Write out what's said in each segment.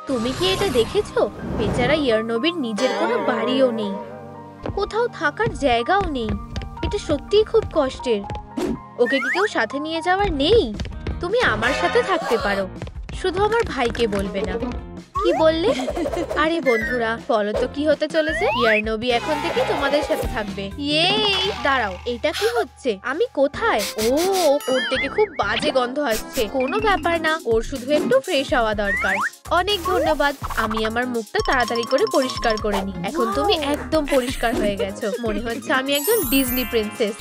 তুমি কি এটা দেখেছো? বেচারা ইয়ারনবির নিজের কোনো বাড়িও নেই, কোথাও থাকার জায়গাও নেই। এটা সত্যিই খুব কষ্টের। ওকে কি কেউ সাথে নিয়ে যাওয়ার নেই? তুমি আমার সাথে থাকতে পারো, শুধু আমার ভাইকে বলবে না। কি বললে? আরে বন্ধুরা, বলো তো কি হতে চলেছে? ইয়ারনবি এখন থেকে তোমাদের সাথে থাকবে। ইয়ে, দাঁড়াও, এটা কি হচ্ছে? আমি কোথায়? ও, ওর থেকে খুব বাজে গন্ধ আসছে। কোনো ব্যাপার না, ওর শুধু একটু ফ্রেশ হওয়া দরকার। অনেক ধন্যবাদ। আমি আমার মুখটা তাড়াতাড়ি করে পরিষ্কার করে নিই। এখন তুমি একদম পরিষ্কার হয়ে গেছো। মনে হচ্ছে আমি একজন ডিজনি প্রিন্সেস।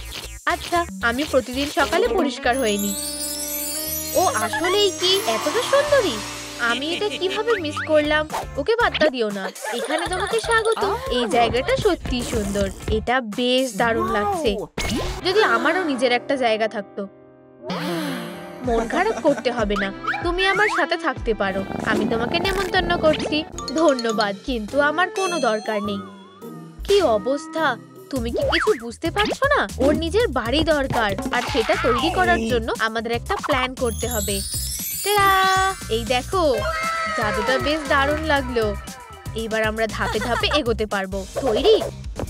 আচ্ছা, আমি প্রতিদিন সকালে পরিষ্কার হয়ে নিই। ও আসলেই কি এতটা সুন্দরী? আমি এটা কিভাবে মিস করলাম? ওকে বার্তা দিও না। এখানে তোমাকে স্বাগত। এই জায়গাটা সত্যি সুন্দর। এটা বেশ দারুণ লাগছে। যদি আমারও নিজের একটা জায়গা থাকতো। মন খারাপ করতে হবে না, তুমি আমার সাথে থাকতে পারো। আমি তোমাকে নেমন্তন্ন করছি। ধন্যবাদ, কিন্তু আমার কোনো দরকার নেই। কি অবস্থা! তুমি কি কিছু বুঝতে পারছো না? ওর নিজের বাড়ি দরকার, আর সেটা তৈরি করার জন্য আমাদের একটা প্ল্যান করতে হবে। এই দেখো, জাদুটা বেশ দারুণ লাগলো। এবার আমরা ধাপে ধাপে এগোতে পারবো। তৈরি?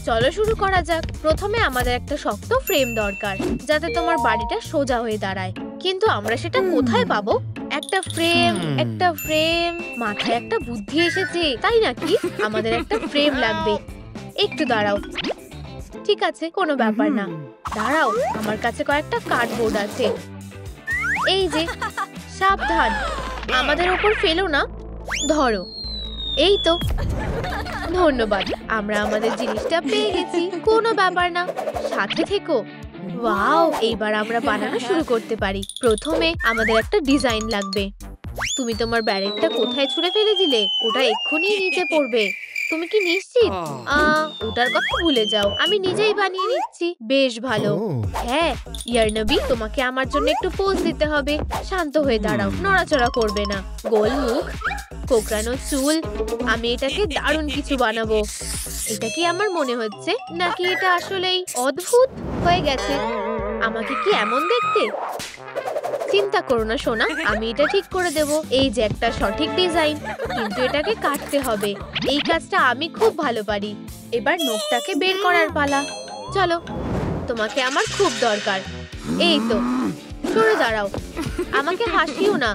চলো শুরু করা যাক। প্রথমে আমাদের একটা শক্ত ফ্রেম দরকার, যাতে তোমার বাড়িটা সোজা হয়ে দাঁড়ায়। কিন্তু আমরা সেটা কোথায় পাবো? একটা ফ্রেম। মাথায় একটা বুদ্ধি এসেছে, তাই নাকি? আমাদের একটা ফ্রেম লাগবে। একটু দাঁড়াও। ঠিক আছে, কোনো ব্যাপার না। দাঁড়াও, আমার কাছে কয়েকটা কার্ডবোর্ড আছে। এই যে, সাবধান, আমাদের ওপর ফেলো না। ধরো, এই তো। ধন্যবাদ, আমরা আমাদের জিনিসটা পেয়ে গেছি। কোনো ব্যাপার না, সাথে থেকো। ওয়াও, এইবার আমরা বানানো শুরু করতে পারি। প্রথমে আমাদের একটা ডিজাইন লাগবে। তুমি তোমার ব্যারেটটা কোথায় ছুঁড়ে ফেলে দিলে? ওটা এক্ষুনি নিচে পড়বে। তুমি কি নিশ্চিত? ওটার কথা ভুলে যাও, আমি নিজেই বানিয়ে নিচ্ছি। বেশ ভালো। হ্যাঁ, ইয়ারনবি, তোমাকে আমার জন্য একটু পোজ দিতে হবে। শান্ত হয়ে দাঁড়াও, নড়াচড়া করবে না। গোল মুখ, কোঁকড়ানো চুল। আমি এটাকে দারুণ কিছু বানাবো। এটা কি আমার মনে হচ্ছে, নাকি এটা আসলেই অদ্ভুত হয়ে গেছে? আমাকে কি এমন দেখতে? চিন্তা করো না সোনা, আমি এটা ঠিক করে দেব। এই যে একটা সঠিক ডিজাইন, কিন্তু এটাকে কাটতে হবে। এই কাজটা আমি খুব ভালো পারি। এবার নখটাকে বের করার পালা। চলো, তোমাকে আমার খুব দরকার। এই তো, সরে দাঁড়াও। আমাকে হাসিও না,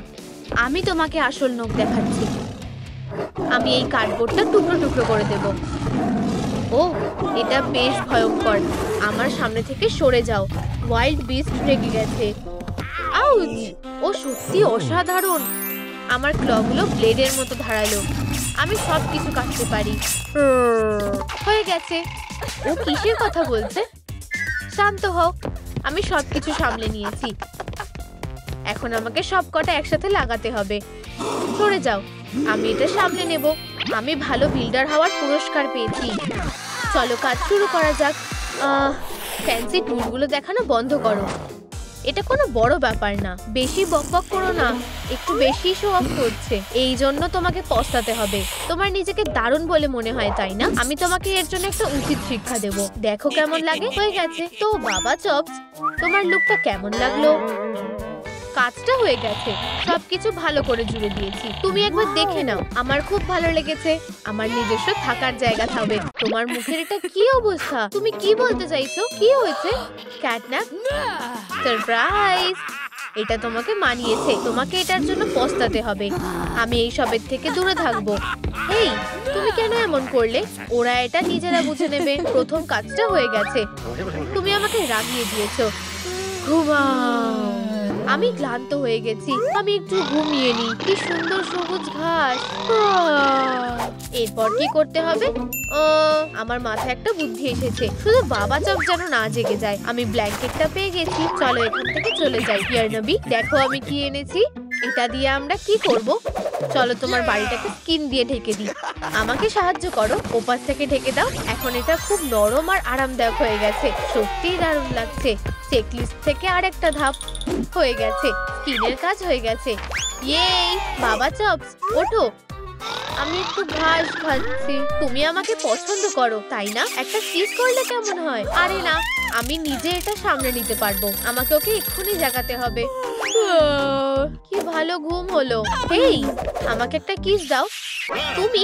আমি তোমাকে আসল নখ দেখাচ্ছি। আমি এই কার্ডবোর্ডটা টুকরো টুকরো করে দেব। ও, এটা বেশ ভয়ঙ্কর। আমার সামনে থেকে সরে যাও। ওয়াইল্ড বিস্ট রেগে গেছে। আউচ! ও সত্যি অসাধারণ। আমার ক্লগুলো ব্লেডের মতো ধারালো। আমি সব কিছু কাটতে পারি। হয়ে গেছে। ও কিসের কথা বলছে? শান্ত হও, আমি সবকিছু সামলে নিয়েছি। এখন আমাকে সব কটা একসাথে লাগাতে হবে। সরে যাও, আমি এটা সামলে নেব। আমি ভালো বিল্ডার হওয়ার পুরস্কার পেয়েছি। চলো, কাজ শুরু করা যাক। ফ্যান্সি টুলগুলো দেখানো বন্ধ করো। এটা কোনো বড় ব্যাপার না। বেশি বকবক করো না, একটু বেশি শো অফ করছে। এই জন্য তোমাকে পস্তাতে হবে। তোমার নিজেকে দারুণ বলে মনে হয়, তাই না? আমি তোমাকে এর জন্য একটা উচিত শিক্ষা দেব। দেখো কেমন লাগে। হয়ে গেছে তো বাবা চপস, তোমার লুকটা কেমন লাগলো? কাজটা হয়ে গেছে, সবকিছু ভালো করে জুড়ে দিয়েছি। তুমি একবার দেখে নাও। আমার খুব ভালো লেগেছে। আমার নিজস্ব থাকার জায়গা থাকবে। তোমার মুখের এটা কি অবস্থা? তুমি কি বলতে চাইছো? কি হয়েছে? ক্যাটন্যাপ? সারপ্রাইজ! এটা তোমাকে মানিয়েছে। তোমাকে এটার জন্য পস্তাতে হবে। আমি এই সবের থেকে দূরে থাকবো। এই, তুমি কেন এমন করলে? ওরা এটা নিজেরা বুঝে নেবে। প্রথম কাজটা হয়ে গেছে। তুমি আমাকে রাগিয়ে দিয়েছো। ঘুমাও। আমি ক্লান্ত হয়ে গেছি, আমি একটু ঘুমিয়ে নিই। কি সুন্দর সবুজ ঘাস। এরপর কি করতে হবে? আমার মাথায় একটা বুদ্ধি এসেছে। শুধু বাবা চপ যেন না জেগে যায়। আমি ব্ল্যাঙ্কেটটা পেয়ে গেছি। চলো এখান থেকে চলে যাই। ইয়ারনবি, দেখো আমি কি এনেছি। এটা দিয়ে আমরা কি করব? চলো তোমার বাড়িটাকে স্কিন দিয়ে ঢেকে দিই। আমাকে সাহায্য করো, ওপাশ থেকে ঢেকে দাও। এখন এটা খুব নরম আর আরামদায়ক হয়ে গেছে। সত্যিই দারুণ লাগছে। চেকলিস্ট থেকে আরেকটা ধাপ হয়ে গেছে। স্কিনের কাজ হয়ে গেছে। ইয়েই! বাবা চপস, ওঠো। আমি একটু ঘাস খাচ্ছি। তুমি আমাকে পছন্দ করো, তাই না? একটা কিস করলে কেমন হয়? আরে না, আমি নিজে এটা সামলে নিতে পারবো। আমাকে ওকে এক্ষুনি জাগাতে হবে। কি ভালো ঘুম হলো। এই, আমাকে একটা কিস দাও। তুমি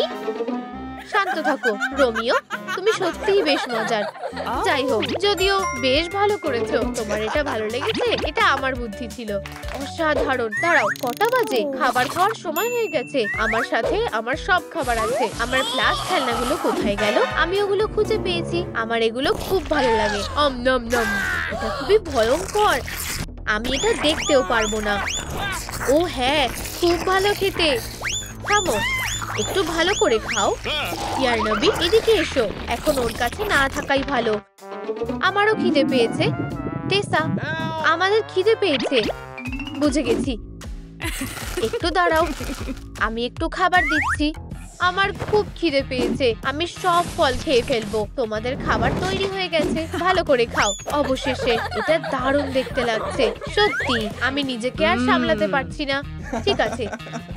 শান্ত থাকো রোমিও, তুমি সত্যিই বেশ মজার। যাই হোক, যদিও বেশ ভালো করেছো। তোমার এটা ভালো লেগেছে? এটা আমার বুদ্ধি ছিল। অসাধারণ। দাঁড়াও, কটা বাজে? খাবার খাওয়ার সময় হয়ে গেছে। আমার সাথে আমার সব খাবার আছে। আমার প্লাস খেলনাগুলো কোথায় গেল? আমি ওগুলো খুঁজে পেয়েছি। আমার এগুলো খুব ভালো লাগে। নম নম। এটা খুবই ভয়ঙ্কর। আমি এটা দেখতেও পারবো না। ও হ্যাঁ, খুব ভালো খেতে। থামো, একটু ভালো করে খাও। ইয়ারনবি, এদিকে এসো। এখন ওর কাছে না থাকাই ভালো। আমারও খিদে পেয়েছে। টেসা, আমাদের খিদে পেয়েছে। বুঝে গেছি। একটু দাঁড়াও, আমি একটু খাবার দিচ্ছি। আমার খুব খিদে পেয়েছে। আমি সব ফল খেয়ে ফেলবো। তোমাদের খাবার তৈরি হয়ে গেছে, ভালো করে খাও। অবশেষে। এটা দারুণ দেখতে লাগছে। সত্যি আমি নিজেকে আর সামলাতে পারছি না। ঠিক আছে,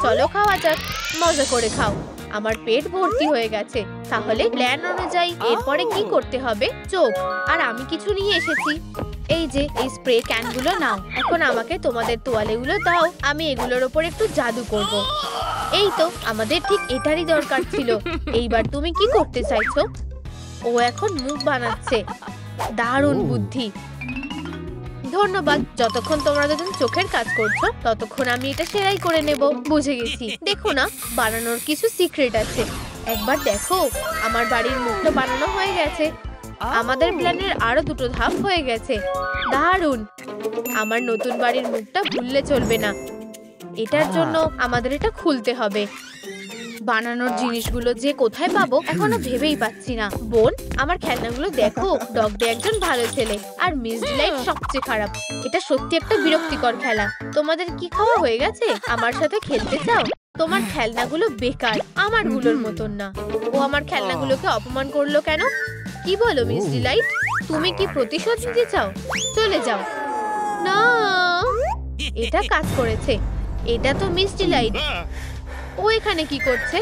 চলো খাওয়া যাক। মজা করে খাও। আমার পেট ভর্তি হয়ে গেছে। তাহলে প্ল্যান অনুযায়ী এরপরে কি করতে হবে? চোখ। আর আমি কিছু নিয়ে এসেছি। এই যে এই স্প্রে ক্যানগুলো নাও। এখন আমাকে তোমাদের তোয়ালেগুলো দাও। আমি এগুলোর ওপর একটু জাদু করব। এই তো, আমাদের ঠিক এটারই দরকার ছিল। এইবার তুমি কি করতে চাইছো? ও এখন মুখ বানাচ্ছে। দারুণ বুদ্ধি। ধন্যবাদ। যতক্ষণ তোমরা দুজন চোখের কাজ করছো ততক্ষণ আমি এটা সেলাই করে নেব। বুঝে গেছি। দেখো না, বানানোর কিছু সিক্রেট আছে। একবার দেখো, আমার বাড়ির মুখটা বানানো হয়ে গেছে। আমাদের প্ল্যানের আরো দুটো ধাপ হয়ে গেছে। দারুণ। আমার নতুন বাড়ির মুখটা ভুললে চলবে না। এটার জন্য আমাদের এটা খুলতে হবে। বানানোর জিনিসগুলো যে কোথায় পাবো এখনো ভেবেই পাচ্ছি না। বোন, আমার খেলনাগুলো দেখো। ডগ ডে একজন ভালো ছেলে আর মিস ডিলাইট সবচেয়ে খারাপ। এটা সত্যি একটা বিরক্তিকর খেলা। তোমাদের কি খাওয়া হয়ে গেছে? আমার সাথে খেলতে চাও? তোমার খেলনাগুলো বেকার, আমারগুলোর মতন না। ও আমার খেলনাগুলোকে অপমান করলো কেন? কি বলো মিস ডিলাইট? তুমি কি প্রতিশোধ নিতে চাও? চলে যাও। না, এটা কাজ করেছে। এটা তো মিস ডিলাইট। ও এখানে কি করছে?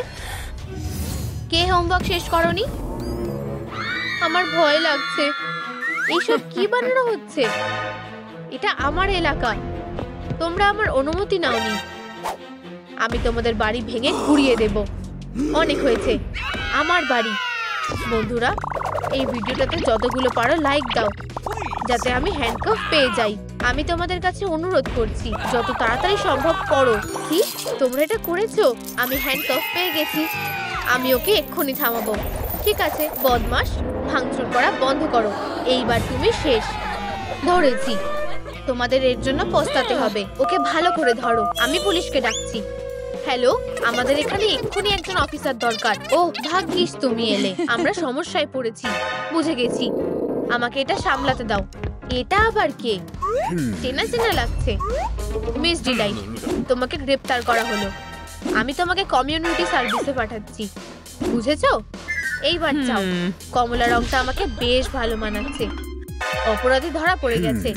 কে হোমওয়ার্ক শেষ করনি? আমার ভয় লাগছে। এইসব কি বানানো হচ্ছে? এটা আমার এলাকা। তোমরা আমার অনুমতি নাওনি। আমি তোমাদের বাড়ি ভেঙে ঘুরিয়ে দেব। অনেক হয়েছে। আমার বাড়ি। বন্ধুরা, এই ভিডিওটাতে যতগুলো পারো লাইক দাও, যাতে আমি হ্যান্ডকাফ পেয়ে যাই। আমি তোমাদের কাছে অনুরোধ করছি, যত তাড়াতাড়ি সম্ভব করো। কি, তোমরা এটা করেছো? আমি হ্যান্ডকাফ পেয়ে গেছি। আমি ওকে এক্ষুনি থামাবো। ঠিক আছে, বদমাশ, ভাঙচুর করা বন্ধ করো। এইবার তুমি শেষ। ধরেছি। তোমাদের এর জন্য পস্তাতে হবে। ওকে ভালো করে ধরো। আমি পুলিশকে ডাকছি। হ্যালো, আমাদের এখানে এক্ষুনি একজন অফিসার দরকার। ও ভাগ্যিস তুমি এলে। আমরা সমস্যায় পড়েছি। বুঝে গেছি। আমাকে এটা সামলাতে দাও। এটা আবার কে? চেনা চেনা লাগছে। মিস ডিলাইট, তোমাকে গ্রেপ্তার করা হলো। আমি তোমাকে কমিউনিটি সার্ভিসে পাঠাচ্ছি। বুঝেছো? এইবার যাও। কমলা রংটা আমাকে বেশ ভালো মানাচ্ছে। অপরাধী ধরা পড়ে গেছে।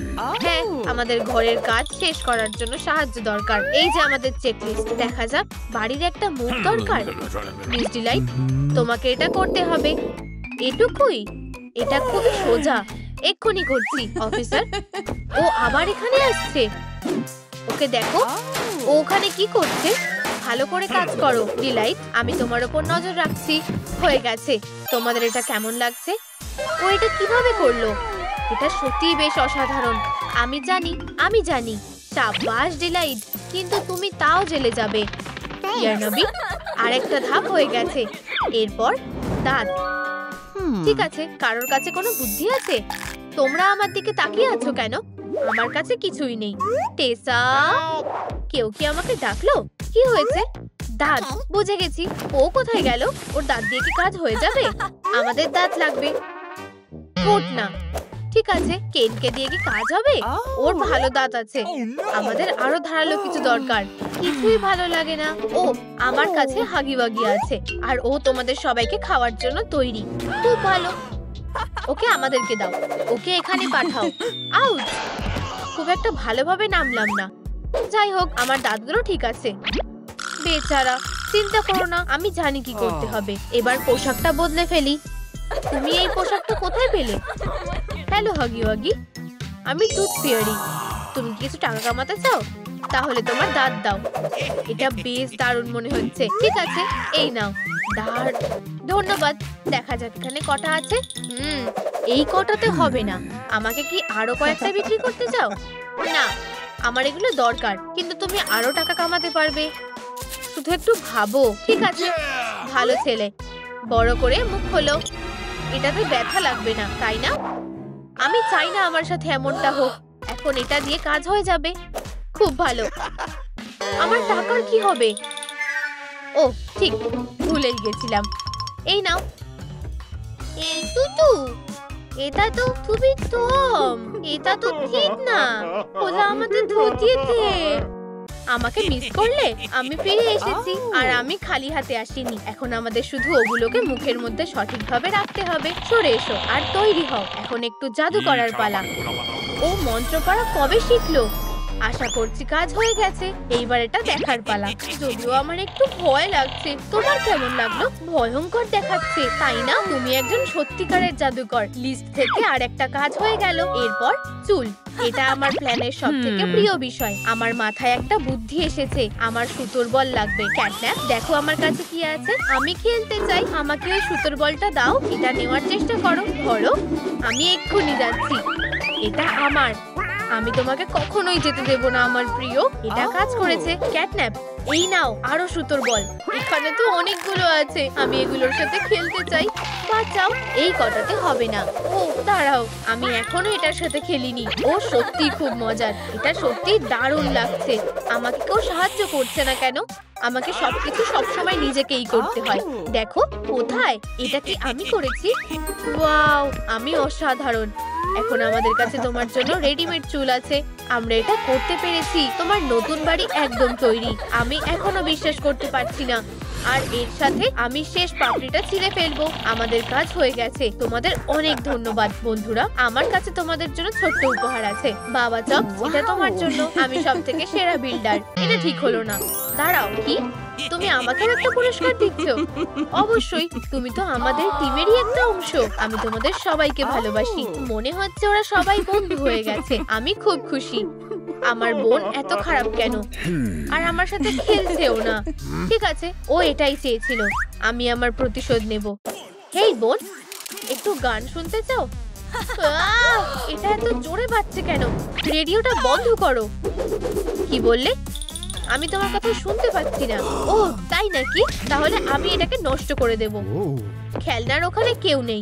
হ্যাঁ, আমাদের ঘরের কাজ শেষ করার জন্য সাহায্য দরকার। এই যে আমাদের চেকলিস্ট। দেখা যাক, বাড়ির একটা মুখ দরকার। মিস ডিলাইট, তোমাকে এটা করতে হবে। এটুকুই? এটা খুবই সোজা। এক্ষুনি করছি। অফিসার, ও আবার এখানে আসছে। ওকে দেখো, ও ওখানে কি করছে। ভালো করে কাজ করো ডিলাইট। আমি তোমার উপর নজর রাখছি। হয়ে গেছে। তোমাদের এটা কেমন লাগছে? ও এটা কিভাবে করলো? এটা সত্যিই বেশ অসাধারণ। আমি জানি। শাবাশ ডিলাইট, কিন্তু তুমি তাও জেলে যাবে। ইয়ারনবি, আরেকটা ধাপ হয়ে গেছে। এরপর দাঁত। ঠিক আছে, কারোর কাছে কোনো বুদ্ধি আছে? তোমরা আমার দিকে তাকিয়ে আছো কেন? আমার কাছে কিছুই নেই। টেসা, কেউ কি আমাকে ডাকলো? কি হয়েছে? দাঁত। বুঝে গেছি। ও কোথায় গেল? ওর দাঁত দিয়ে কি কাজ হয়ে যাবে? আমাদের দাঁত লাগবে। ঠোঁট না। ঠিক আছে, কেনকে দিয়ে কি কাজ হবে? ওর ভালো দাঁত আছে। আমাদের আরো ধারালো কিছু দরকার। কিছুই ভালো লাগে না। ও, আমার কাছে হাগি ওয়াগি আছে। আর ও তোমাদের সবাইকে খাওয়ার জন্য তৈরি। খুব ভালো। ওকে আমাদেরকে দাও। ওকে এখানে পাঠাও। আউট। খুব একটা ভালোভাবে নামলাম না। যাই হোক, আমার দাঁতগুলো ঠিক আছে। বেচারা, চিন্তা করো না, আমি জানি কি করতে হবে। এবার পোশাকটা বদলে ফেলি। তুমি এই পোশাকটা কোথায় পেলে? হ্যালো হাগি ওয়াগি, আমি টুথ ফেয়ারি। তুমি কিছু টাকা কামাতে চাও? তাহলে তোমার দাঁত দাও। এটা বেশ দারুণ মনে হচ্ছে। ঠিক আছে, এই নাও। ধন্যবাদ। দেখা যাক এখানে কটা আছে। এই কটাতে হবে না। আমাকে কি আরো কয়েকটা বিক্রি করতে চাও? না, আমার এগুলো দরকার, কিন্তু তুমি আরো টাকা কামাতে পারবে। শুধু একটু ভাবো। ঠিক আছে, ভালো ছেলে। বড় করে মুখ খোলো। এটাতে ব্যথা লাগবে না, তাই না? আমি চাই না আমার সাথে এমনটা হোক। এখন এটা দিয়ে কাজ হয়ে যাবে। খুব ভালো। আমার টাকার কি হবে? ও ঠিক, ভুলে গেছিলাম। এই নাও। এই তুতু, এটা তো খুবই কম। এটা তো ঠিক না। ওলা আমাদের ধুতিয়েছে। আমাকে মিস করলে? আমি ফিরে এসেছি, আর আমি খালি হাতে আসিনি। এখন আমাদের শুধু ওগুলোকে মুখের মধ্যে সঠিকভাবে রাখতে হবে। সরে এসো আর তৈরি হও। এখন একটু জাদু করার পালা। ও মন্ত্র পড়া কবে শিখলো? আশা করছি কাজ হয়ে গেছে। এইবার এটা দেখার পালা। যদিও আমার একটু ভয় লাগছে। তোমার কেমন লাগলো? ভয়ঙ্কর দেখাচ্ছে, তাই না? তুমি একজন সত্যিকারের জাদুকর। লিস্ট থেকে আর একটা কাজ হয়ে গেল। এরপর চুল। এটা আমার প্ল্যানের সবথেকে প্রিয় বিষয়। আমার মাথায় একটা বুদ্ধি এসেছে। আমার সুতোর বল লাগবে। ক্যাটন্যাপ, দেখো আমার কাছে কি আছে। আমি খেলতে চাই। আমাকে ওই সুতোর বলটা দাও। এটা নেওয়ার চেষ্টা করো। ধরো, আমি এক্ষুনি যাচ্ছি। এটা আমার। আমি তোমাকে কখনোই যেতে দেব না আমার প্রিয়। এটা কাজ করেছে। ক্যাটন্যাপ, এই নাও আরো সুতোর বল। এখানে তো অনেকগুলো আছে। আমি এগুলোর সাথে খেলতে চাই। বাঁচাও। এই কটাতে হবে না। ও দাঁড়াও, আমি এখনো এটার সাথে খেলিনি। ও সত্যি খুব মজার। এটা সত্যি দারুণ লাগছে। আমাকে কেউ সাহায্য করছে না কেন? আমাকে সবকিছু সবসময় নিজেকেই করতে হয়। দেখো কোথায়, এটা কি আমি করেছি? ওয়াও, আমি অসাধারণ। এখন আমাদের কাছে তোমার জন্য রেডিমেড চুল আছে। আমরা এটা করতে পেরেছি। তোমার নতুন বাড়ি একদম তৈরি। আমি এখনো বিশ্বাস করতে পারছি না। আর এর সাথে আমি শেষ পাপড়িটা ছিঁড়ে ফেলবো। আমাদের কাজ হয়ে গেছে। তোমাদের অনেক ধন্যবাদ বন্ধুরা। আমার কাছে তোমাদের জন্য ছোট্ট উপহার আছে। বাবা চপ, এটা তোমার জন্য। আমি সব থেকে সেরা বিল্ডার। এটা ঠিক হলো না। দাঁড়াও, কি তুমি আমাকেও একটা পুরস্কার দিচ্ছ? অবশ্যই, তুমি তো আমাদের টিমেরই একটা অংশ। আমি তোমাদের সবাইকে ভালোবাসি। মনে হচ্ছে ওরা সবাই বন্ধু হয়ে গেছে। আমি খুব খুশি। আমার বোন এত খারাপ কেন? আর আমার সাথে খেলছেও না। ঠিক আছে, ও এটাই চেয়েছিল। আমি আমার প্রতিশোধ নেব। হেই বোন, একটু গান শুনতে চাও? এটা এত জোরে বাজছে কেন? রেডিওটা বন্ধ করো। কি বললে? আমি তোমার কথা শুনতে পাচ্ছি না। ও তাই নাকি? তাহলে আমি এটাকে নষ্ট করে দেব। খেলনার ওখানে কেউ নেই।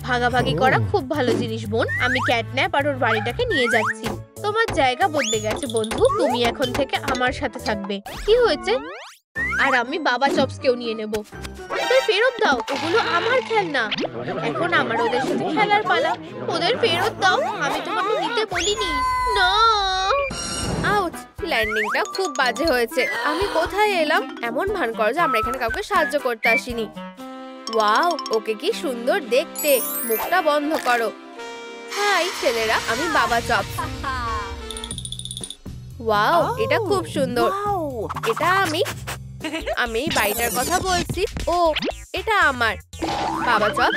ভাগাভাগি করা খুব ভালো জিনিস বোন। আমি ক্যাটন্যাপ আর ওর বাড়িটাকে নিয়ে যাচ্ছি। তোমার জায়গা বদলে গেছে বন্ধু। তুমি এখন থেকে আমার সাথে থাকবে। কি হয়েছে? আর আমি বাবা চপসকেও নিয়ে নেব। ওদের ফেরত দাও। ওগুলো আমার খেলনা। এখন আমার ওদের সাথে খেলার পালা। ওদের ফেরত দাও। আমি তোমাকে নিতে বলিনি। না। আউচ, ল্যান্ডিংটা খুব বাজে হয়েছে। আমি কোথায় এলাম? এমন ভান করো যে আমরা এখানে কাউকে সাহায্য করতে আসিনি। ওয়াও, ওকে কি সুন্দর দেখতে। মুখটা বন্ধ করো। হাই ছেলেরা, আমি বাবা চপ। ওয়াও, এটা খুব সুন্দর। এটা আমি এই বাড়িটার কথা বলছি। ও এটা আমার। বাবা চপ,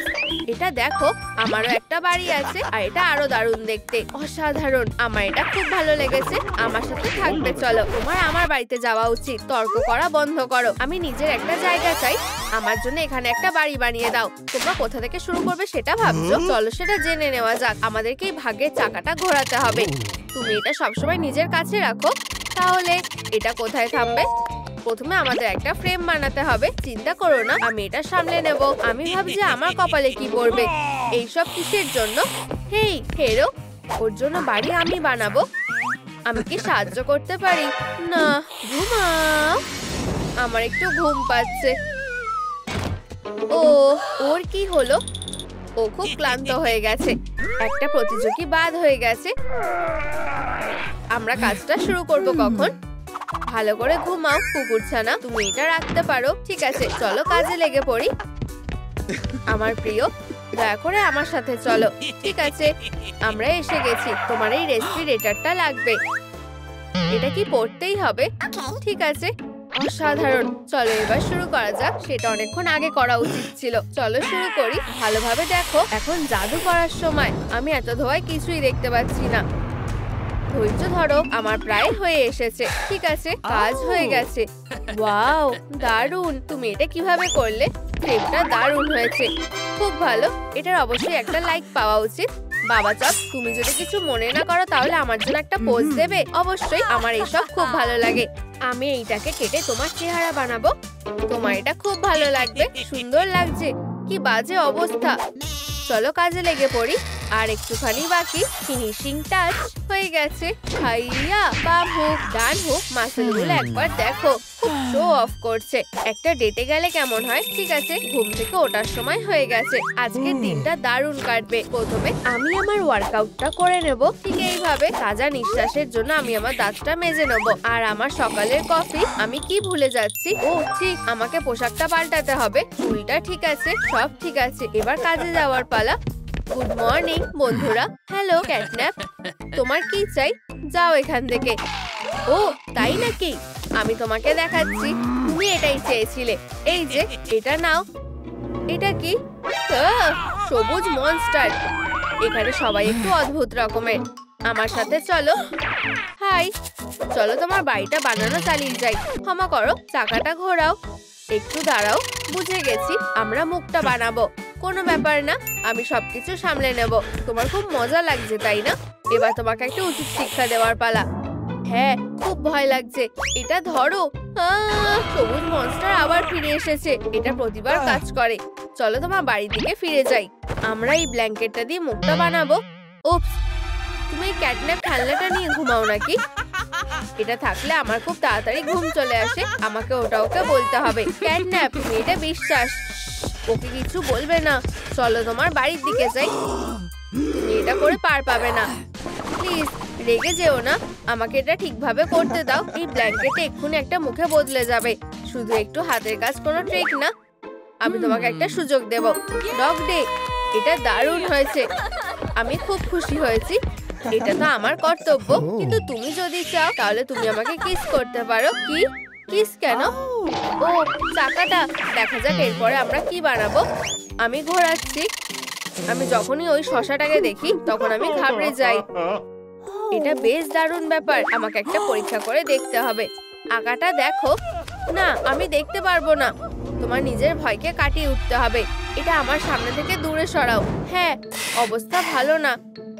এটা দেখো, আমারও একটা বাড়ি আছে। আর এটা আরো দারুণ দেখতে। অসাধারণ। আমার এটা খুব ভালো লেগেছে। আমার সাথে থাকবে। চলো, তোমার আমার বাড়িতে যাওয়া উচিত। তর্ক করা বন্ধ করো। আমি নিজের একটা জায়গা চাই। আমার জন্য এখানে একটা বাড়ি বানিয়ে দাও। তোমরা কোথা থেকে শুরু করবে সেটা ভাবছো? চলো সেটা জেনে নেওয়া যাক। আমাদেরকে এই ভাগ্যের চাকাটা ঘোরাতে হবে। তুমি এটা সবসময় নিজের কাছে রাখো। তাহলে এটা কোথায় থামবে? প্রথমে আমাদের একটা ফ্রেম বানাতে হবে। চিন্তা করো না, আমি এটা সামলে নেব। আমি ভাবছি আমার কপালে কি পড়বে। এইসব কিসের জন্য? হেই হেরো, ওর জন্য বাড়ি আমি বানাবো। আমি কি সাহায্য করতে পারি? না, ঘুমাও। আমার একটু ঘুম পাচ্ছে। ও, ওর কি হলো? ও খুব ক্লান্ত হয়ে গেছে। একটা প্রতিযোগী বাদ হয়ে গেছে। আমরা কাজটা শুরু করব কখন? ভালো করে ঘুমাও কুকুরছানা। তুমি এটা রাখতে পারো। ঠিক আছে, চলো কাজে লেগে পড়ি। আমার প্রিয়, দয়া করে আমার সাথে চলো। ঠিক আছে, আমরা এসে গেছি। তোমার এই রেসপিরেটরটা লাগবে। এটা কি পড়তেই হবে? ঠিক আছে, অসাধারণ। চলো এবার শুরু করা যাক। সেটা অনেকক্ষণ আগে করা উচিত ছিল। চলো শুরু করি। ভালোভাবে দেখো, এখন জাদু করার সময়। আমি এত ধোয়ায় কিছুই দেখতে পাচ্ছি না। ধৈর্য ধরো, আমার প্রায় হয়ে এসেছে। ঠিক আছে, কাজ হয়ে গেছে। ওয়াও, দারুণ! তুমি এটা কিভাবে করলে? ফ্রেমটা দারুণ হয়েছে, খুব ভালো। এটার অবশ্যই একটা লাইক পাওয়া উচিত। বাবা চপ, তুমি যদি কিছু মনে না করো তাহলে আমার জন্য একটা পোজ দেবে? অবশ্যই, আমার এইসব খুব ভালো লাগে। আমি এইটাকে কেটে তোমার চেহারা বানাবো। তোমার এটা খুব ভালো লাগবে, সুন্দর লাগছে। কি বাজে অবস্থা! চলো কাজে লেগে পড়ি। আর একটুখানি বাকি, ফিনিশিং টাচ হয়ে গেছে। ভাইয়া, বাম হোক ডান হোক, মাসেলগুলো একবার দেখো, খুব শো অফ করছে। একটা ডেটে গেলে কেমন হয়? ঠিক আছে, ঘুম থেকে ওঠার সময় হয়ে গেছে। আজকের দিনটা দারুণ কাটবে। প্রথমে আমি আমার ওয়ার্কআউটটা করে নেব। ঠিক এইভাবে তাজা নিঃশ্বাসের জন্য আমি আমার দাঁতটা মেজে নেব। আর আমার সকালের কফি। আমি কি ভুলে যাচ্ছি? ও ঠিক, আমাকে পোশাকটা পাল্টাতে হবে। চুলটা ঠিক আছে, সব ঠিক আছে। এবার কাজে যাওয়ার পালা। গুড মর্নিং বন্ধুরা। হ্যালো ক্যাটন্যাপ, তোমার কি চাই? যাও এখান থেকে। ও তাই নাকি? আমি তোমাকে দেখাচ্ছি। তুমি এটাই চেয়েছিলে। এই যে এটা নাও। এটা কি? সবুজ মনস্টার। এখানে সবাই একটু অদ্ভুত রকমের। আমার সাথে চলো। হাই, চলো তোমার বাড়িটা বানানো চালিয়ে যাই। ক্ষমা করো, চাকাটা ঘোরাও। একটু দাঁড়াও, বুঝে গেছি, আমরা মুখটা বানাবো। কোনো ব্যাপার না, আমি সবকিছু সামলে নেব। তোমার খুব মজা লাগছে তাই না? এবার তোমাকে একটা উচিত শিক্ষা দেওয়ার পালা। হ্যাঁ, খুব ভয় লাগছে। এটা ধরো। সবুজ মনস্টার আবার ফিরে এসেছে। এটা প্রতিবার কাজ করে। চলো তোমার বাড়ির দিকে ফিরে যাই। আমরা এই ব্ল্যাঙ্কেটটা দিয়ে মুখটা বানাবো। উপস, তুমি এই ক্যাটন্যাপ খেলনাটা নিয়ে ঘুমাও নাকি? এটা থাকলে আমার খুব তাড়াতাড়ি ঘুম চলে আসে। আমাকে ওকে বলতে হবে। ক্যাটন্যাপ, তুমি এটা বিশ্বাস, ওকে কিছু বলবে না। চলো তোমার বাড়ির দিকে যাই। তুমি এটা করে পার পাবে না। প্লিজ রেগে যেও না, আমাকে এটা ঠিকভাবে করতে দাও। এই ব্ল্যাঙ্কেটে এক্ষুনি একটা মুখে বদলে যাবে। শুধু একটু হাতের কাজ, কোনো ট্রিক না। আমি তোমাকে একটা সুযোগ দেব। ডগ ডে, এটা দারুণ হয়েছে। আমি খুব খুশি হয়েছি। এটা তো আমার কর্তব্য, কিন্তু তুমি যদি চাও তাহলে তুমি আমাকে কিস করতে পারো। কি কিস কেন? ও চাকাটা, দেখা যাক এরপরে আমরা কি বানাবো। আমি ঘোরাচ্ছি। আমি যখনই ওই শসাটাকে দেখি তখন আমি ঘাবড়ে যাই। এটা বেশ দারুণ ব্যাপার। আমাকে একটা পরীক্ষা করে দেখতে হবে। আঁকাটা দেখো। না, আমি দেখতে পারবো না। তোমার নিজের ভয়কে কাটিয়ে উঠতে হবে। এটা আমার সামনে থেকে দূরে সরাও। হ্যাঁ, অবস্থা ভালো না।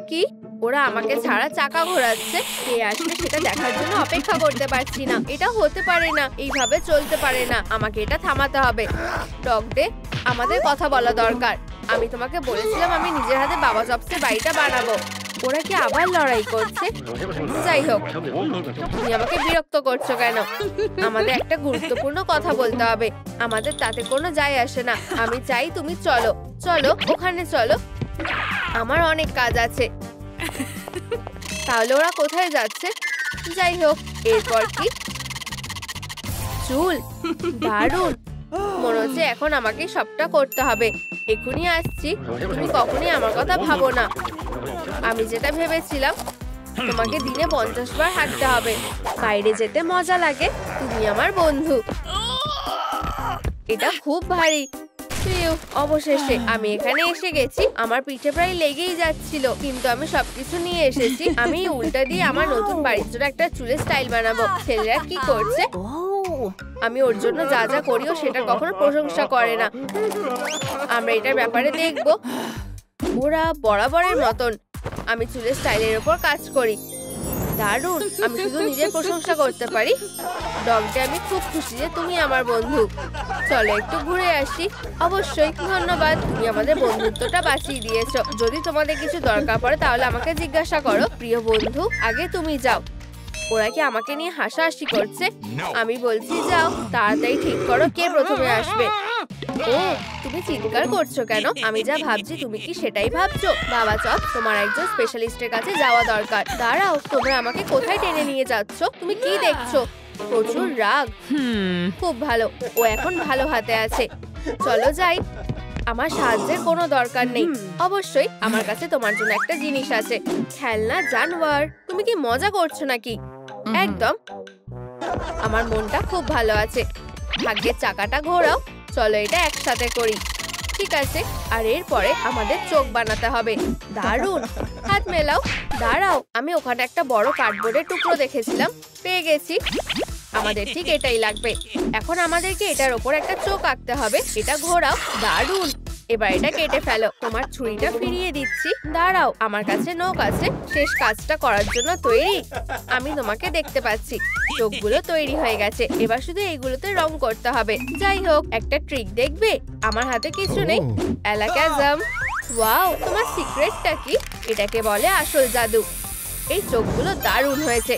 কি? ওরা আমাকে ছাড়া চাকা ঘোরাচ্ছে। কে আসবে সেটা দেখার জন্য অপেক্ষা করতে পারছি না। এটা হতে পারে না, এইভাবে চলতে পারে না। আমাকে এটা থামাতে হবে। ডগ ডে, আমাদের কথা বলা দরকার। আমি তোমাকে বলেছিলাম আমি নিজের হাতে বাবা চপসের বাড়িটা বানাবো। ওরা কি আবার লড়াই করছে? যাই হোক, তুমি আমাকে বিরক্ত করছো কেন? আমাদের একটা গুরুত্বপূর্ণ কথা বলতে হবে। আমাদের তাতে কোনো যায় আসে না। আমি চাই তুমি চলো। চলো ওখানে চলো, আমার অনেক কাজ আছে। তাহলে ওরা কোথায় যাচ্ছে? যাই হোক, এরপর কি? চুল, দারুণ। মনে হচ্ছে এখন আমাকে সবটা করতে হবে। এখনই আসছি। তুমি কখনোই আমার কথা ভাবো না। আমি যেটা ভেবেছিলাম, তোমাকে দিনে 50 বার হাঁটতে হবে। বাইরে যেতে মজা লাগে। তুমি আমার বন্ধু। এটা খুব ভারী। অবশেষে আমি এখানে এসে গেছি। আমার পিঠে প্রায় লেগেই যাচ্ছিল, কিন্তু আমি সবকিছু নিয়ে এসেছি। আমি উল্টা দিয়ে আমার নতুন বাড়ির জন্য একটা চুলের স্টাইল বানাবো। ছেলেরা কি করছে? আমি ওর জন্য যা যা করিও সেটা কখনো প্রশংসা করে না। আমরা এটার ব্যাপারে দেখবো। ওরা বরাবরের মতন। আমি চুলের স্টাইলের ওপর কাজ করি। দারুণ, আমি শুধু নিজের প্রশংসা করতে পারি। ডগটা, আমি খুব খুশি যে তুমি আমার বন্ধু। চলো একটু ঘুরে আসি। অবশ্যই, ধন্যবাদ। তুমি আমাদের বন্ধুত্বটা বাঁচিয়ে দিয়েছো। যদি তোমাদের কিছু দরকার পড়ে তাহলে আমাকে জিজ্ঞাসা করো। প্রিয় বন্ধু, আগে তুমি যাও। ওরা কি আমাকে নিয়ে হাসাহাসি করছে? আমি বলছি যাও, তাড়াতাড়ি ঠিক করো কে প্রথমে আসবে। ও, তুমি চিৎকার করছো কেন? আমি যা ভাবছি তুমি কি সেটাই ভাবছো? বাবা চপ, তোমার একজন স্পেশালিস্টের কাছে যাওয়া দরকার। দাঁড়াও, তোমরা আমাকে কোথায় টেনে নিয়ে যাচ্ছ? তুমি কি দেখছো? প্রচুর রাগ। খুব ভালো, ও এখন ভালো হাতে আছে। চলো যাই। আমার সাহায্যের কোনো দরকার নেই। অবশ্যই আমার কাছে তোমার জন্য একটা জিনিস আছে। খেলনা জানোয়ার। তুমি কি মজা করছো নাকি? একদম। আমার মনটা খুব ভালো আছে। ভাগ্যের চাকাটা ঘোরাও। চলো এটা একসাথে করি। ঠিক আছে, আর এরপরে আমাদের চোখ বানাতে হবে। দারুণ, হাত মেলাও। দাঁড়াও, আমি ওখানে একটা বড় কার্ডবোর্ডের টুকরো দেখেছিলাম, পেয়ে গেছি। আমাদের ঠিক এটাই লাগবে। এখন আমাদেরকে এটার ওপর একটা চোখ আঁকতে হবে। এটা ঘোরাও। দারুণ। এবার এটা কেটে ফেলো। তোমার ছুরিটা ফিরিয়ে দিচ্ছি। দাঁড়াও, আমার কাছে নখ আছে। শেষ কাজটা করার জন্য তৈরি? আমি তোমাকে দেখতে পাচ্ছি। চোখগুলো তৈরি হয়ে গেছে। এবার শুধু এইগুলোতে রং করতে হবে। যাই হোক, একটা ট্রিক দেখবে? আমার হাতে কিছু নেই। অ্যালাকাজম। ওয়াও, তোমার সিক্রেটটা কি? এটাকে বলে আসল জাদু। এই চোখগুলো দারুণ হয়েছে।